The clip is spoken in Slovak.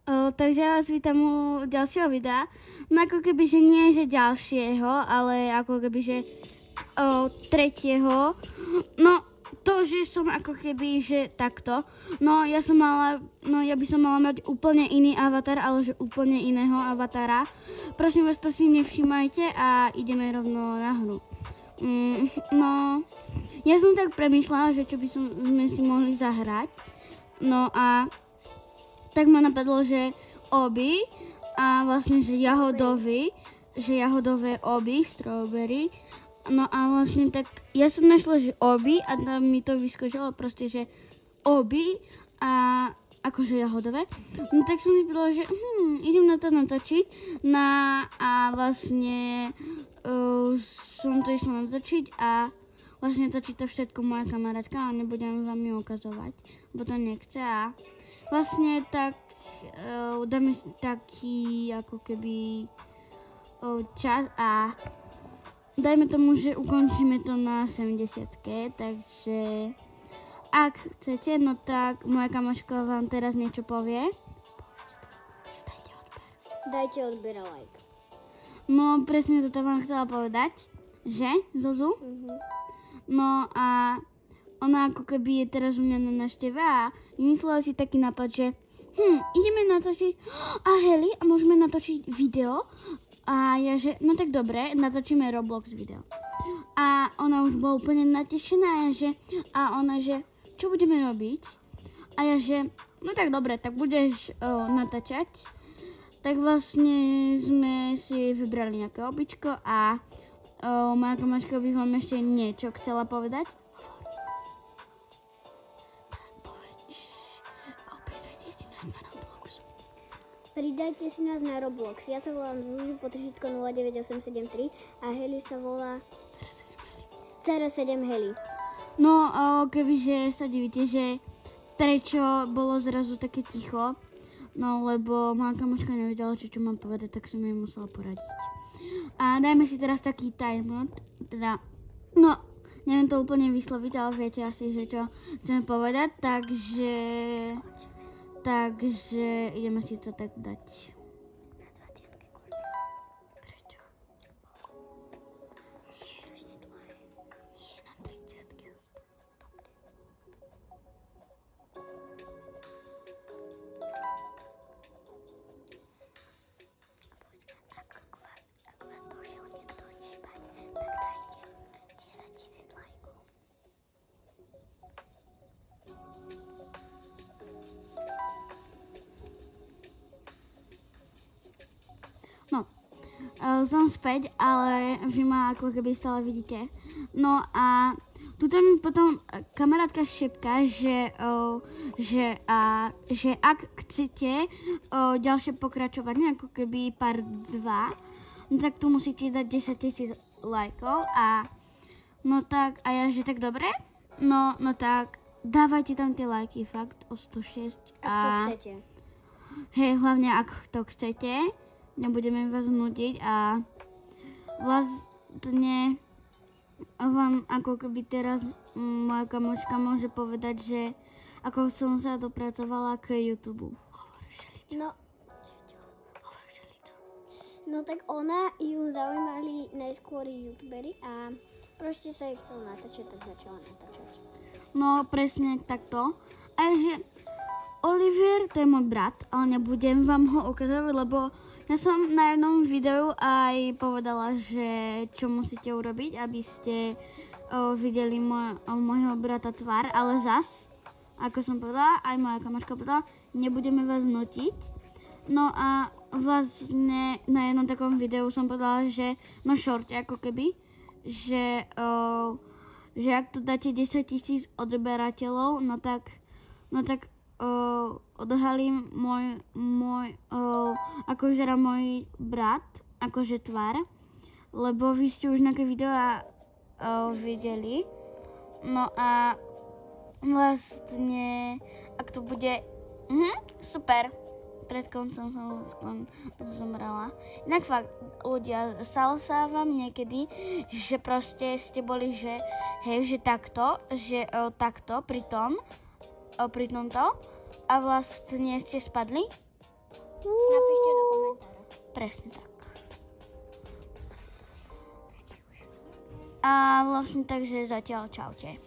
Takže ja vás vítam u ďalšieho videa. No ako keby, že nie že ďalšieho, ale ako keby, že tretieho. No to, že som ako keby, že takto. No ja by som mala mať úplne iný avatar, ale že úplne iného avatara. Prosím vás, to si nevšímajte a ideme rovno na hru. No, ja som tak premýšľala, že čo by sme si mohli zahrať. No a tak ma napadlo, že oby a vlastne, že jahodové oby, strawberry. No a vlastne tak, ja som našla, že oby a tam mi to vyskočilo proste, že oby a akože jahodové. No tak som si povedala, že idem na to natočiť. A vlastne som to išla natočiť a vlastne točí to všetko moja kamarátka, ale nebudem vám ju ukazovať, bo to nechce a vlastne tak dáme si taký ako keby čas a dajme tomu, že ukončíme to na 70-ke, takže ak chcete, no tak moja kamoška vám teraz niečo povie. Dajte odber a like. No presne to vám chcela povedať, že Zozu? No a ona ako keby je teraz u mňa na návšteve a vymyslela si taký nápad, že ideme natočiť a Heli, a môžeme natočiť video. A ja že, no tak dobre, natočíme Roblox video. A ona už bola úplne natešená a ona že, čo budeme robiť? A ja že, no tak dobre, tak budeš natáčať. Tak vlastne sme si vybrali nejaké običko a moja kamoška by vám ešte niečo chcela povedať. Pridajte si nás na Roblox. Ja sa volám Zuzu, potržitko 09873 a Heli sa volá CR7 Heli. No, kebyže sa divíte, že prečo bolo zrazu také ticho, no lebo moja kamoška nevedela, čo mám povedať, tak som jej musela poradiť. A dajme si teraz taký timer, teda, no, neviem to úplne vysloviť, ale viete asi, že čo chcem povedať, takže ideme si to tak dať. Prečo? Nie, na 30-ke. Ak vás došiel niekto vyšípať, tak dajte 10 000 lajkov. Som späť, ale vy ma ako keby stále vidíte. No a tuto mi potom kamarátka šepká, že ak chcete ďalšie pokračovanie, ako keby part 2, no tak tu musíte dať 10 000 lajkov a no tak, a ja že tak dobre? No tak dávajte tam tie lajky, fakt o 106. Ak to chcete. Hej, hlavne ak to chcete. Nebudeme vás nudiť a vlastne vám ako keby teraz moja kamoška môže povedať, že ako som sa dopracovala k YouTube. No tak ona ju zaujímali najskôr youtubery a proste sa ich chcel natáčať, tak začala natáčať. No presne takto. A že Olivier, to je môj brat, ale nebudem vám ho ukazovať, lebo ja som na jednom videu aj povedala, že čo musíte urobiť, aby ste videli môjho brata tvár, ale zas, ako som povedala, aj moja kamoška povedala, nebudeme vás nutiť. No a vlastne na jednom takom videu som povedala, že no short, ako keby, že ak tu dáte 10 000 odberateľov, no tak odhalím ako vyzerá môj brat, akože tvár, lebo vy ste už nejaké videá videli. No a vlastne, ak to bude super, pred koncom som zomrela. Inak fakt, ľudia, stalo sa vám niekedy, že proste ste boli, že hej, že takto, pri tomto a vlastne ste spadli? Napíšte do komentára. Presne tak. A vlastne takže zatiaľ čaute.